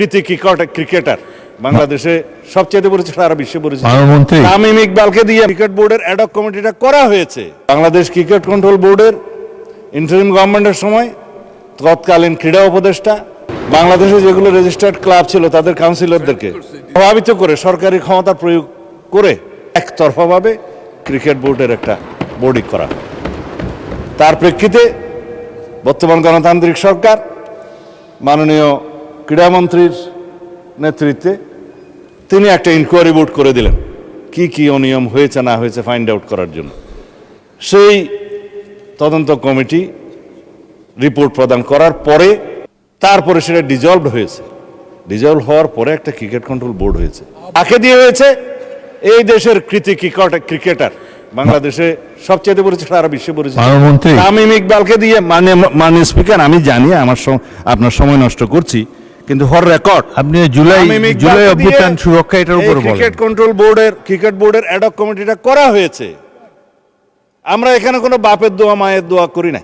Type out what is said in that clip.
কৃতি ক্রিকেটার বাংলাদেশে সবচেয়ে পরিচিত, সারা বিশ্বে পরিচিত প্রধানমন্ত্রী তামিম ইকবালকে দিয়ে ক্রিকেট বোর্ডের অ্যাডহক কমিটিটা করা হয়েছে। বাংলাদেশ ক্রিকেট কন্ট্রোল বোর্ডের ইন্টারিম গভর্নমেন্টের সময় তৎকালীন ক্রীড়া উপদেষ্টা বাংলাদেশে যেগুলো রেজিস্টার্ড ক্লাব ছিল তাদের কাউন্সিলরদেরকে প্রভাবিত করে সরকারি ক্ষমতা প্রয়োগ করে একতরফাভাবে ক্রিকেট বোর্ডের একটা বোর্ডিং করা। তার প্রেক্ষিতে বর্তমান গণতান্ত্রিক সরকার মাননীয় ক্রীড়ামন্ত্রীর নেতৃত্বে তিনি একটা ইনকোয়ারি বোর্ড করে দিলেন কি কি অনিয়ম হয়েছে না হয়েছে ফাইন্ড আউট করার জন্য। সেই তদন্ত কমিটি রিপোর্ট প্রদান করার পরে তারপরে সেটা ডিজলভড হয়েছে। ডিজলভ হওয়ার পরে একটা ক্রিকেট কন্ট্রোল বোর্ড হয়েছে। কাকে দিয়ে হয়েছে? এই দেশের কৃতি ক্রিকেটার বাংলাদেশে সবচেয়ে পরিচিত, সারা বিশ্বে পরিচিত প্রধানমন্ত্রী তামিম ইকবালকে দিয়ে। মাননীয় স্পিকার, আমি জানি আপনার সময় নষ্ট করছি, কিন্তু ফর রেকর্ড আপনি জুলাই অভ্যুত্থান সুরক্ষা এটার উপর বলেন। ক্রিকেট কন্ট্রোল ক্রিকেট বোর্ডের অ্যাডহক কমিটিটা করা হয়েছে। আমরা এখানে কোনো বাপের দোয়া মায়ের দোয়া করি না।